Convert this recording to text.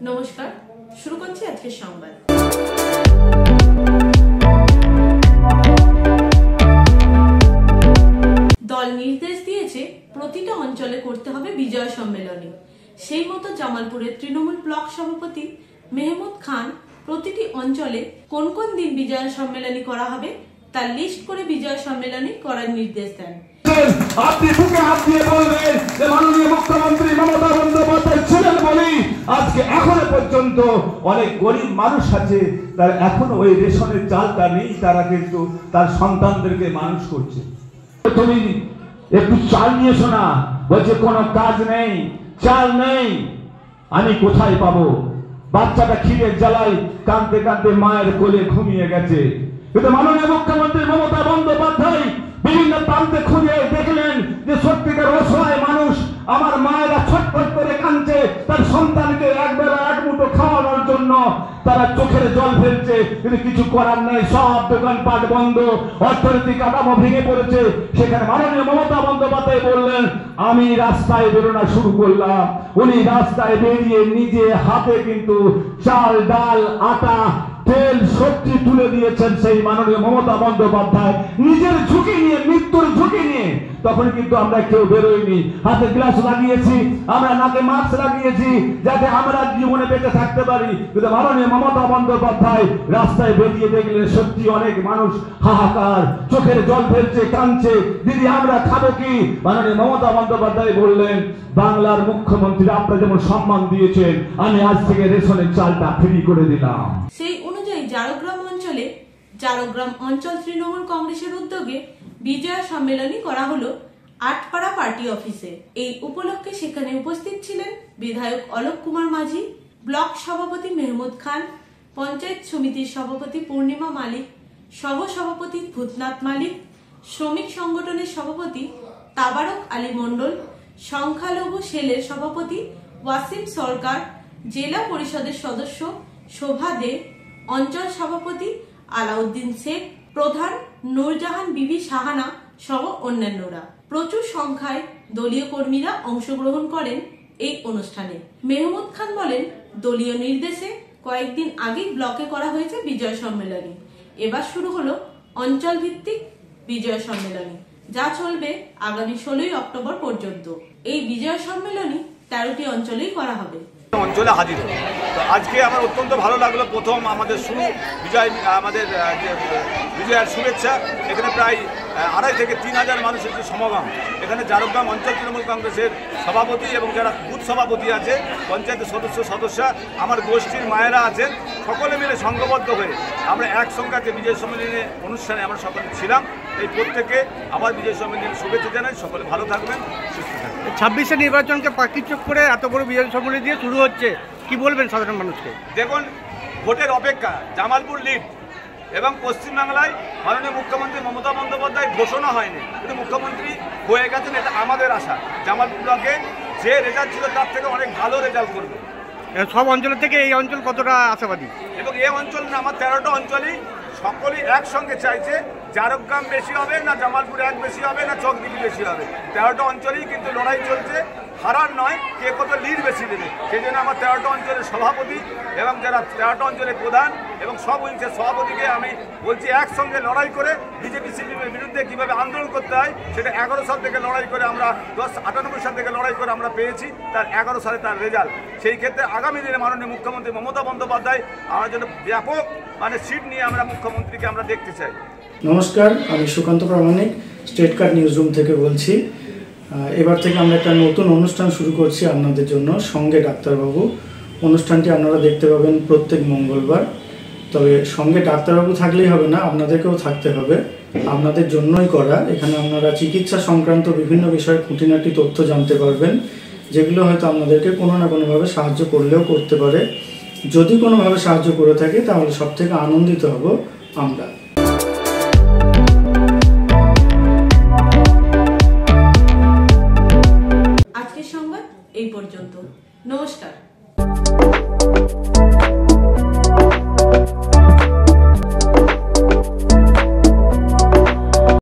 নমস্কার, শুরু করছি আজকের সংবাদ। দল নির্দেশ দিয়েছে প্রতিটা অঞ্চলে করতে হবে বিজয় সম্মেলনী। সেই মতো জামালপুরের তৃণমূল ব্লক সভাপতি মেহমুদ খান প্রতিটি অঞ্চলে কোন কোন দিন বিজয় সম্মেলনী করা হবে তার লিস্ট করে বিজয় সম্মেলনী করার নির্দেশ দেন। আপনি বুকে হাত দিয়ে বলবেন যে মাননীয় মুখ্যমন্ত্রী মমতা বন্দ্যোপাধ্যায় ছিলেন বলেই আজকে এখনো পর্যন্ত অনেক গরিব মানুষ আছে তার এখনো ওই রেশনের চালটা নেই, তারা কিন্তু তার সন্তানদেরকে মানুষ করছে। তুমি একটু চাল নিয়ে এসো না, বলছে কোনো কাজ নেই, চাল নেই, আমি কোথায় পাবো? বাচ্চাটা খিদের জ্বালায় কাঁদতে কাঁদতে মায়ের কোলে ঘুমিয়ে গেছে। কিন্তু মাননীয় মুখ্যমন্ত্রী মমতা বন্দ্যোপাধ্যায় বিভিন্ন প্রান্তে খুঁজে দেখলেন যে সত্যিকার অসহায় মানুষ, আমার মায়েরা ছটফট করে কাঁদছে তার সন্তানকে একবেলা এক মুঠো খাওয়ানোর জন্য, তারা চোখের জল ফেলছে, কিন্তু কিছু করার নাই, সব দোকানপাট বন্ধ, অর্থনৈতিক কাঠামো ভেঙে পড়েছে। সেখানে মাননীয় মমতা বন্দ্যোপাধ্যায় বললেন আমি রাস্তায় বেরোনো শুরু করলাম। উনি রাস্তায় বেরিয়ে নিজে হাতে কিন্তু চাল, ডাল, আটা, তেল, সবজি তুলে দিয়েছেন সেই মাননীয় মমতা বন্দ্যোপাধ্যায় নিজের ঝুঁকি নিয়ে, মৃত্যুর ঝুঁকি নিয়ে। তখন কিন্তু আমরা কেউ বেরোইনি, হাতে গ্লাস লাগিয়েছি, আমরা নাকে মাস্ক লাগিয়েছি যাতে আমরা জীবনে বেঁচে থাকতে পারি। কিন্তু মাননীয় মমতা বন্দ্যোপাধ্যায় রাস্তায় বেরিয়ে দেখলেন সত্যি অনেক মানুষ হাহাকার, চোখের জল ফেলছে, কাঁদছে, দিদি আমরা খাবো কি? মাননীয় মমতা বন্দ্যোপাধ্যায় বললেন বাংলার মুখ্যমন্ত্রী আপনারা যেমন সম্মান দিয়েছেন, আমি আজ থেকে রেশনের চালটা ফ্রি করে দিলাম। সেই অনুযায়ী জারগ্রাম অঞ্চলে জারগ্রাম অঞ্চল তৃণমূল কংগ্রেসের উদ্যোগে বিজয় সম্মেলনী করা হলো আটপাড়া পার্টি অফিসে। এই উপলক্ষে সেখানে উপস্থিত ছিলেন বিধায়ক অলোক কুমার মাঝি, ব্লক সভাপতি মেহমুদ খান, পঞ্চায়েত সমিতির সভাপতি পূর্ণিমা মালিক, সহ সভাপতি ভূতনাথ মালিক, শ্রমিক সংগঠনের সভাপতি তাবারক আলী মণ্ডল, সংখ্যালঘু সেলের সভাপতি ওয়াসিম সরকার, জেলা পরিষদের সদস্য শোভা দে, অঞ্চল সভাপতি আলাউদ্দিন শেখ, প্রধান নূরজাহান বিবি সাহানা সহ অন্যান্যরা। প্রচুর সংখ্যায় দলীয় কর্মীরা অংশগ্রহণ করেন এই অনুষ্ঠানে। মেহমুদ খান বলেন দলীয় নির্দেশে কয়েকদিন আগেই ব্লকে করা হয়েছে বিজয় সম্মেলনী। এবার শুরু হলো অঞ্চল ভিত্তিক বিজয় সম্মেলনী, যা চলবে আগামী 16 অক্টোবর পর্যন্ত। এই বিজয় সম্মেলনী 13টি অঞ্চলেই করা হবে। অঞ্চলে হাজির হল। তো আজকে আমার অত্যন্ত ভালো লাগলো। প্রথম আমাদের শুরু বিজয়, আমাদের বিজয়ের শুভেচ্ছা। এখানে প্রায় 2,500 থেকে 3,000 মানুষের যে সমাগম। এখানে জারগ্রাম অঞ্চল তৃণমূল কংগ্রেসের সভাপতি এবং যারা বুথ সভাপতি আছে, পঞ্চায়েতের সদস্যা, আমার গোষ্ঠীর মায়েরা আছেন, সকলে মিলে সংঘবদ্ধ হয়ে আমরা একসঙ্গে যে বিজয় সম্মেলনের অনুষ্ঠানে আমরা সকলে ছিলাম। এই প্রত্যেকে আমার বিজয় সম্মেলনের শুভেচ্ছা জানাই। সকলে ভালো থাকবেন, সুস্থ থাকবেন। 26শে নির্বাচনকে পাকিচুপ করে এত বড় বিজয় সম্মেলন দিয়ে শুরু হচ্ছে, কি বলবেন সাধারণ মানুষকে? দেখুন, ভোটের অপেক্ষা, জামালপুর লিড এবং পশ্চিমবাংলায় মাননীয় মুখ্যমন্ত্রী মমতা বন্দ্যোপাধ্যায় ঘোষণা হয়নি, কিন্তু মুখ্যমন্ত্রী হয়ে গেছেন, এটা আমাদের আশা। জামালপুর ব্লকে যে রেজাল্ট ছিল তার থেকে অনেক ভালো রেজাল্ট করবে। সব অঞ্চলের থেকে এই অঞ্চল কতটা আশাবাদী? এবং এই অঞ্চল না, আমার 13টা অঞ্চলই সকলেই একসঙ্গে চাইছে জারগ্রাম বেশি হবে না জামালপুর এক বেশি হবে না চকদিঘি বেশি হবে। 13টা অঞ্চলেই কিন্তু লড়াই চলছে, হারার নয়, কে কত লিড বেশি দেবে। সেই জন্য আমার 13টা অঞ্চলের সভাপতি এবং যারা 13টা অঞ্চলের প্রধান এবং সব উইংসের সভাপতিকে আমি বলছি একসঙ্গে লড়াই করে বিজেপি সিপিএমের বিরুদ্ধে কীভাবে আন্দোলন করতে হয়, সেটা 11 সাল থেকে লড়াই করে আমরা 98 সাল থেকে লড়াই করে আমরা পেয়েছি, তার 11 সালে তার রেজাল্ট। সেই ক্ষেত্রে আগামী দিনে মাননীয় মুখ্যমন্ত্রী মমতা বন্দ্যোপাধ্যায় আমরা যেন ব্যাপক সিট নিয়ে আমরা মুখ্যমন্ত্রীকে আমরা দেখতে চাই। নমস্কার, আমি সুকান্ত প্রামাণিক স্টেট কার্ড নিউজ রুম থেকে বলছি। এবার থেকে আমরা একটা নতুন অনুষ্ঠান শুরু করছি আপনাদের জন্য, সঙ্গে ডাক্তারবাবু। অনুষ্ঠানটি আপনারা দেখতে পাবেন প্রত্যেক মঙ্গলবার। তবে সঙ্গে ডাক্তারবাবু থাকলেই হবে না, আপনাদেরকেও থাকতে হবে, আপনাদের জন্যই করা। এখানে আপনারা চিকিৎসা সংক্রান্ত বিভিন্ন বিষয়ে খুঁটিনাটি তথ্য জানতে পারবেন, যেগুলো হয়তো আপনাদেরকে কোনো না কোনোভাবে সাহায্য করলেও করতে পারে। যদি কোনোভাবে সাহায্য করে থাকে তাহলে সব থেকে আনন্দিত হব আমরা। আজকের সংবাদ এই পর্যন্ত। নমস্কার।